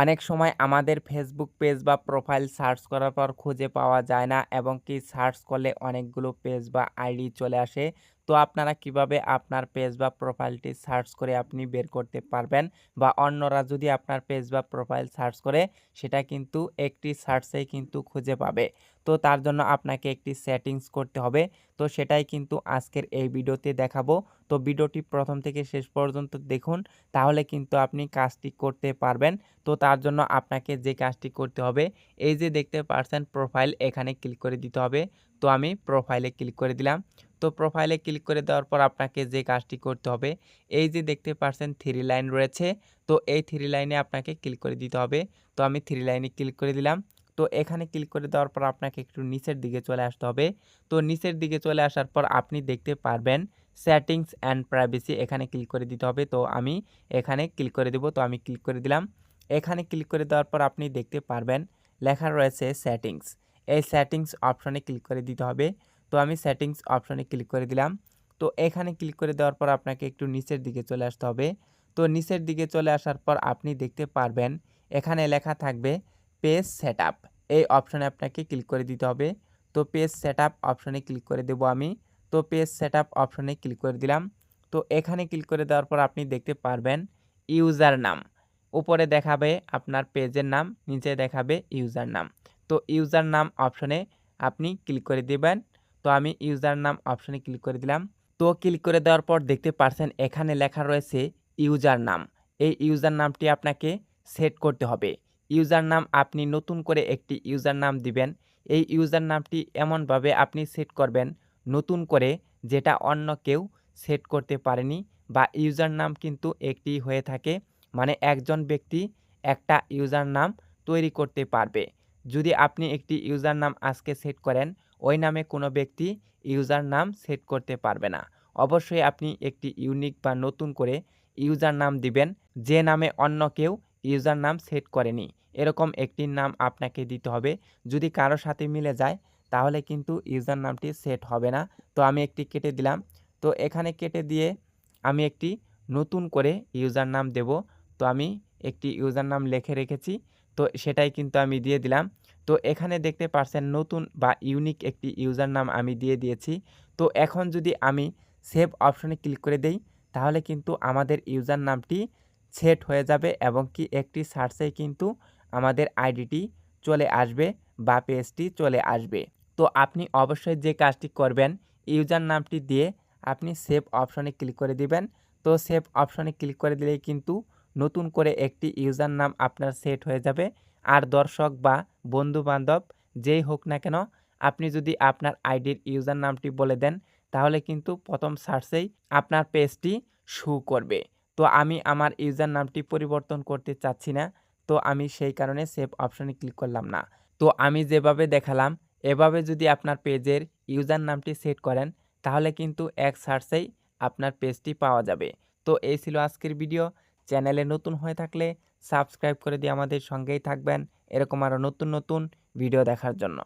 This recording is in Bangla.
অনেক সময় আমাদের ফেসবুক পেজ বা প্রোফাইল সার্চ করার পর খুঁজে পাওয়া যায় না এবং কি সার্চ করলে অনেকগুলো পেজ বা আইডি চলে আসে। তো আপনারা কিভাবে আপনার পেজ বা প্রোফাইলটি সার্চ করে আপনি বের করতে পারবেন বা অন্যরা যদি আপনার পেজ বা প্রোফাইল সার্চ করে সেটা কিন্তু একটি সার্চেই কিন্তু খুঁজে পাবে। তো তার জন্য আপনাকে একটি সেটিংস করতে হবে। তো সেটাই কিন্তু আজকের এই ভিডিওতে দেখাবো। তো ভিডিওটি প্রথম থেকে শেষ পর্যন্ত দেখুন, তাহলে কিন্তু আপনি কাজটি করতে পারবেন। তো তার জন্য আপনাকে যে কাজটি করতে হবে, এই যে দেখতে পাচ্ছেন প্রোফাইল, এখানে ক্লিক করে দিতে হবে। তো আমি প্রোফাইলে ক্লিক করে দিলাম। তো প্রোফাইলে ক্লিক করে দেওয়ার পর আপনাকে যে কাজটি করতে হবে, এই যে দেখতে পাচ্ছেন 3 লাইন রয়েছে। তো এই 3 লাইনে আপনাকে ক্লিক করে দিতে হবে। তো আমি 3 লাইনে ক্লিক করে দিলাম। তো এখানে ক্লিক করে দেওয়ার পর আপনাকে একটু নিচের দিকে চলে আসতে হবে। তো নিচের দিকে চলে আসার পর আপনি দেখতে পারবেন সেটিংস অ্যান্ড প্রাইভেসি, এখানে ক্লিক করে দিতে হবে। তো আমি এখানে ক্লিক করে দেব। তো আমি ক্লিক করে দিলাম। এখানে ক্লিক করে দেওয়ার পর আপনি দেখতে পারবেন লেখা রয়েছে সেটিংস। এই সেটিংস অপশনে ক্লিক করে দিতে হবে। তো আমি সেটিংস অপশনে ক্লিক করে দিলাম। তো এখানে ক্লিক করে দেওয়ার পর আপনাকে একটু নিচের দিকে চলে আসতে হবে। তো নিচের দিকে চলে আসার পর আপনি দেখতে পারবেন এখানে লেখা থাকবে পেজ সেটআপ। এই অপশনে আপনাকে ক্লিক করে দিতে হবে। তো পেজ সেটআপ অপশনে ক্লিক করে দেব আমি। তো পেজ সেটআপ অপশনে ক্লিক করে দিলাম। তো এখানে ক্লিক করে দেওয়ার পর আপনি দেখতে পারবেন ইউজার নাম। উপরে দেখাবে আপনার পেজের নাম, নিচে দেখাবে ইউজার নাম। তো ইউজার নাম অপশনে আপনি ক্লিক করে দিবেন। তো আমি ইউজার নাম অপশনে ক্লিক করে দিলাম। তো ক্লিক করে দেওয়ার পর দেখতে পারছেন এখানে লেখা রয়েছে ইউজার নাম। এই ইউজার নামটি আপনাকে সেট করতে হবে। ইউজার নাম আপনি নতুন করে একটি ইউজার নাম দিবেন। এই ইউজার নামটি এমনভাবে আপনি সেট করবেন নতুন করে, যেটা অন্য কেউ সেট করতে পারেনি, বা ইউজার নাম কিন্তু একটি হয়ে থাকে, মানে একজন ব্যক্তি একটা ইউজার নাম তৈরি করতে পারবে। যদি আপনি একটি ইউজার নাম আজকে সেট করেন, ওই নামে কোনো ব্যক্তি ইউজার নাম সেট করতে পারবে না। অবশ্যই আপনি একটি ইউনিক বা নতুন করে ইউজার নাম দিবেন, যে নামে অন্য কেউ ইউজার নাম সেট করেনি। এরকম একটি নাম আপনাকে দিতে হবে। যদি কারো সাথে মিলে যায় তাহলে কিন্তু ইউজার নামটি সেট হবে না। তো আমি একটি কেটে দিলাম। তো এখানে কেটে দিয়ে আমি একটি নতুন করে ইউজার নাম দেব। তো আমি একটি ইউজার নাম লিখে রেখেছি। তো সেটাই কিন্তু আমি দিয়ে দিলাম। তো এখানে দেখতে পাচ্ছেন নতুন বা ইউনিক একটি ইউজার নাম আমি দিয়ে দিয়েছি। তো এখন যদি আমি সেভ অপশনে ক্লিক করে দেই, তাহলে কিন্তু আমাদের ইউজার নামটি সেট হয়ে যাবে এবং কি একটি সার্চেই কিন্তু আমাদের আইডিটি চলে আসবে বা পেজটি চলে আসবে। তো আপনি অবশ্যই যে কাজটি করবেন, ইউজার নামটি দিয়ে আপনি সেভ অপশনে ক্লিক করে দিবেন। তো সেভ অপশনে ক্লিক করে দিলেই কিন্তু নতুন করে একটি ইউজার নাম আপনার সেট হয়ে যাবে। আর দর্শক বা বন্ধু-বান্ধব যেই হোক না কেন, আপনি যদি আপনার আইডির ইউজার নামটি বলে দেন, তাহলে কিন্তু প্রথম সার্চেই আপনার পেজটি শো করবে। তো আমি আমার ইউজার নামটি পরিবর্তন করতে চাচ্ছি না। তো আমি সেই কারণে সেভ অপশনে ক্লিক করলাম না। তো আমি যেভাবে দেখালাম, এভাবে যদি আপনার পেজের ইউজার নামটি সেট করেন, তাহলে কিন্তু এক সার্চেই আপনার পেজটি পাওয়া যাবে। তো এই ছিল আজকের ভিডিও। চ্যানেলে নতুন হয়ে থাকলে সাবস্ক্রাইব করে দিয়ে আমাদের সঙ্গেই থাকবেন, এরকম আরও নতুন নতুন ভিডিও দেখার জন্য।